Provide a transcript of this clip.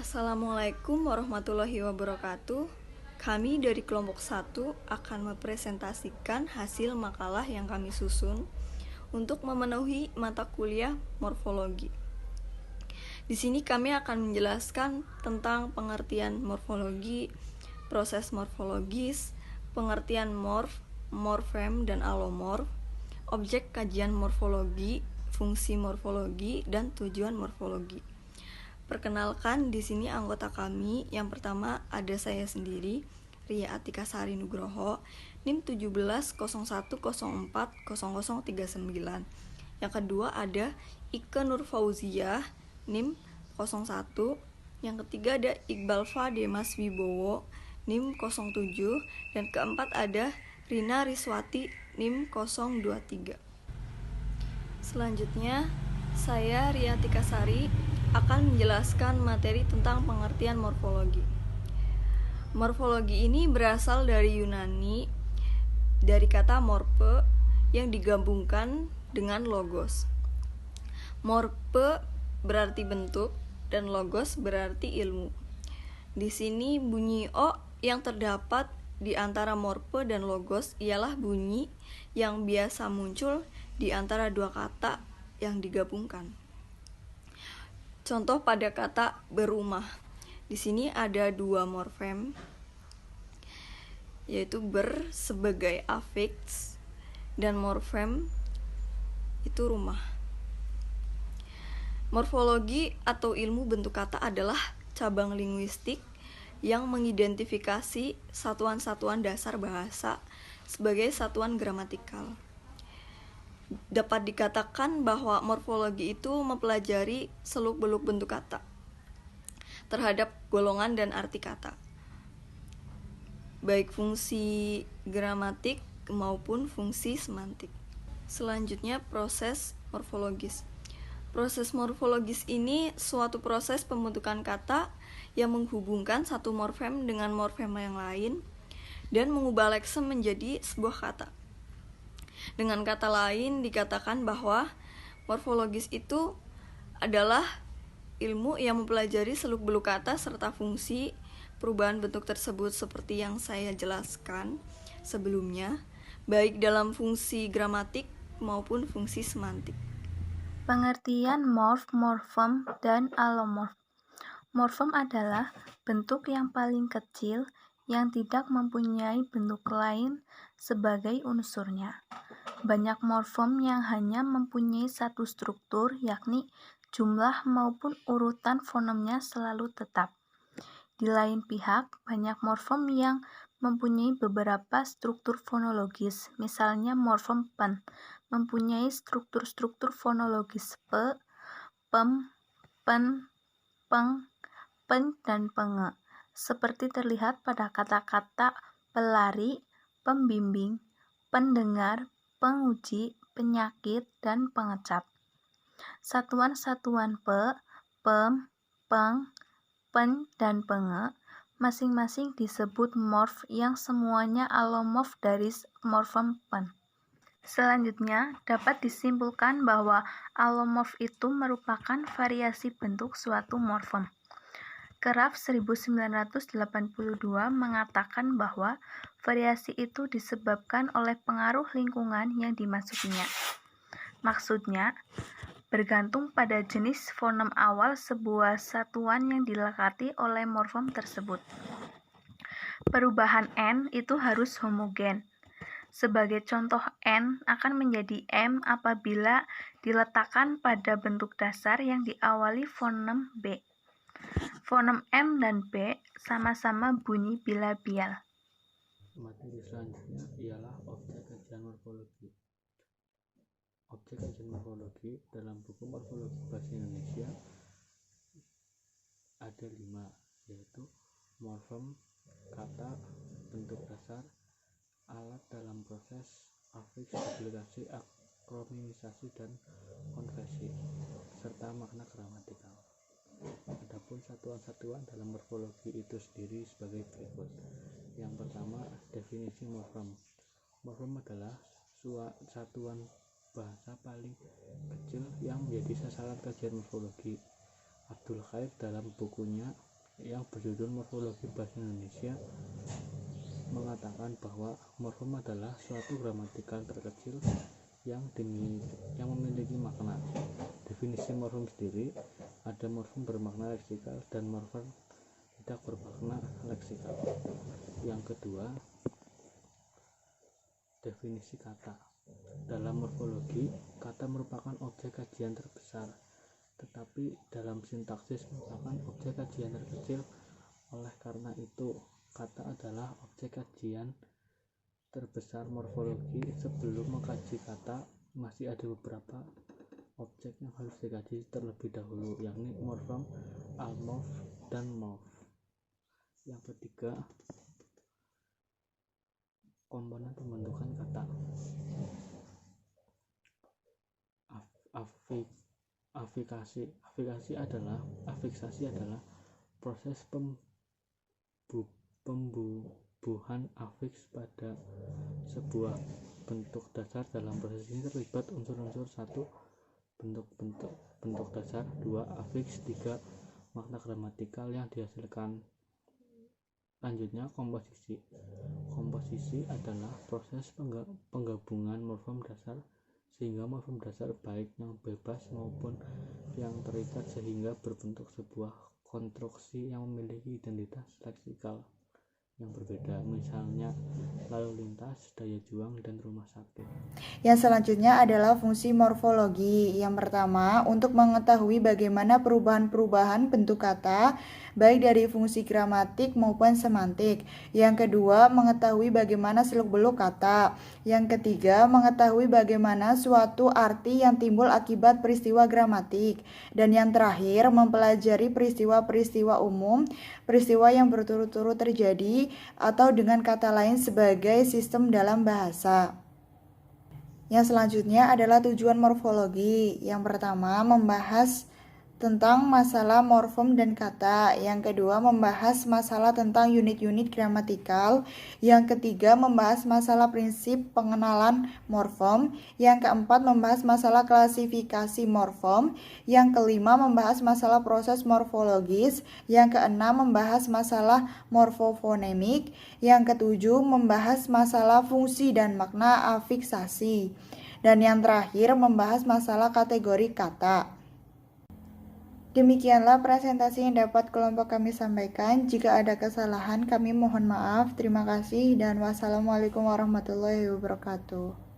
Assalamualaikum warahmatullahi wabarakatuh. Kami dari kelompok 1 akan mempresentasikan hasil makalah yang kami susun untuk memenuhi mata kuliah morfologi. Di sini kami akan menjelaskan tentang pengertian morfologi, proses morfologis, pengertian morf, morfem dan alomorf, objek kajian morfologi, fungsi morfologi, dan tujuan morfologi. Perkenalkan, di sini anggota kami. Yang pertama ada saya sendiri, Ria Atika Sari Nugroho, NIM 1701040039. Yang kedua ada Ike Nur Fauziah, NIM 01. Yang ketiga ada Iqbal Fa Demas Wibowo, NIM 07. Dan keempat ada Rina Riswati, NIM 023. Selanjutnya, saya Ria Atika Sari akan menjelaskan materi tentang pengertian morfologi. Morfologi ini berasal dari Yunani, dari kata morpe yang digabungkan dengan logos. Morpe berarti bentuk dan logos berarti ilmu. Di sini bunyi O yang terdapat di antara morpe dan logos ialah bunyi yang biasa muncul di antara dua kata yang digabungkan. Contoh pada kata berumah. Di sini ada dua morfem, yaitu ber sebagai afiks dan morfem itu rumah. Morfologi atau ilmu bentuk kata adalah cabang linguistik yang mengidentifikasi satuan-satuan dasar bahasa sebagai satuan gramatikal. Dapat dikatakan bahwa morfologi itu mempelajari seluk-beluk bentuk kata terhadap golongan dan arti kata, baik fungsi gramatik maupun fungsi semantik. Selanjutnya, proses morfologis. Proses morfologis ini suatu proses pembentukan kata yang menghubungkan satu morfem dengan morfem yang lain dan mengubah leksem menjadi sebuah kata. Dengan kata lain, dikatakan bahwa morfologis itu adalah ilmu yang mempelajari seluk-beluk kata serta fungsi perubahan bentuk tersebut seperti yang saya jelaskan sebelumnya, baik dalam fungsi gramatik maupun fungsi semantik. Pengertian morf, morfem, dan alomorf. Morfem adalah bentuk yang paling kecil yang tidak mempunyai bentuk lain sebagai unsurnya. Banyak morfem yang hanya mempunyai satu struktur, yakni jumlah maupun urutan fonemnya selalu tetap. Di lain pihak, banyak morfem yang mempunyai beberapa struktur fonologis, misalnya morfem pen, mempunyai struktur-struktur fonologis pe, pem, pen, peng, pen, dan penge, seperti terlihat pada kata-kata pelari, pembimbing, pendengar, penguji, penyakit, dan pengecap. Satuan-satuan pe, pem, peng, pen, dan penge masing-masing disebut morf yang semuanya alomorf dari morfem pen. Selanjutnya, dapat disimpulkan bahwa alomorf itu merupakan variasi bentuk suatu morfem. Keraf 1982 mengatakan bahwa variasi itu disebabkan oleh pengaruh lingkungan yang dimasukinya. Maksudnya, bergantung pada jenis fonem awal sebuah satuan yang dilekati oleh morfem tersebut. Perubahan N itu harus homogen. Sebagai contoh, N akan menjadi M apabila diletakkan pada bentuk dasar yang diawali fonem B. Fonem M dan B sama-sama bunyi bilabial. Materi selanjutnya ialah objek kajian morfologi. Objek kajian morfologi dalam buku Morfologi Bahasa Indonesia ada 5, yaitu morfem, kata, bentuk dasar, alat dalam proses, afiks, duplikasi, akronimisasi, dan konversi, serta makna gramatikal. Adapun satuan-satuan dalam morfologi itu sendiri sebagai berikut. Yang pertama, definisi morfem. Morfem adalah satuan bahasa paling kecil yang menjadi sasaran kajian morfologi. Abdul Khair dalam bukunya yang berjudul Morfologi Bahasa Indonesia mengatakan bahwa morfem adalah suatu gramatikal terkecil yang memiliki makna. Definisi morfem sendiri, ada morfem bermakna leksikal dan morfem tidak bermakna leksikal. Yang kedua, definisi kata. Dalam morfologi, kata merupakan objek kajian terbesar, tetapi dalam sintaksis merupakan objek kajian terkecil. Oleh karena itu, kata adalah objek kajian terbesar morfologi. Sebelum mengkaji kata, masih ada beberapa objek yang harus dikaji terlebih dahulu, yakni morfem, almorf, dan morf. Yang ketiga, komponen pembentukan kata. Afiksasi adalah proses pembubuhan afiks pada sebuah bentuk dasar. Dalam proses ini terlibat unsur-unsur: 1. bentuk dasar, 2. afiks, 3. makna gramatikal yang dihasilkan. Lanjutnya, komposisi adalah proses penggabungan morfem dasar sehingga morfem dasar baik yang bebas maupun yang terikat sehingga berbentuk sebuah konstruksi yang memiliki identitas leksikal yang berbeda, misalnya lalu lintas, daya juang, dan rumah sakit. Yang selanjutnya adalah fungsi morfologi. Yang pertama, untuk mengetahui bagaimana perubahan-perubahan bentuk kata, baik dari fungsi gramatik maupun semantik. Yang kedua, mengetahui bagaimana seluk-beluk kata. Yang ketiga, mengetahui bagaimana suatu arti yang timbul akibat peristiwa gramatik. Dan yang terakhir, mempelajari peristiwa-peristiwa umum, peristiwa yang berturut-turut terjadi, atau dengan kata lain sebagai sistem dalam bahasa. Yang selanjutnya adalah tujuan morfologi. Yang pertama, membahas tentang masalah morfem dan kata. Yang kedua, membahas masalah tentang unit-unit gramatikal. Yang ketiga, membahas masalah prinsip pengenalan morfem. Yang keempat, membahas masalah klasifikasi morfem. Yang kelima, membahas masalah proses morfologis. Yang keenam, membahas masalah morfofonemik. Yang ketujuh, membahas masalah fungsi dan makna afiksasi. Dan yang terakhir, membahas masalah kategori kata. Demikianlah presentasi yang dapat kelompok kami sampaikan. Jika ada kesalahan, kami mohon maaf. Terima kasih dan wassalamualaikum warahmatullahi wabarakatuh.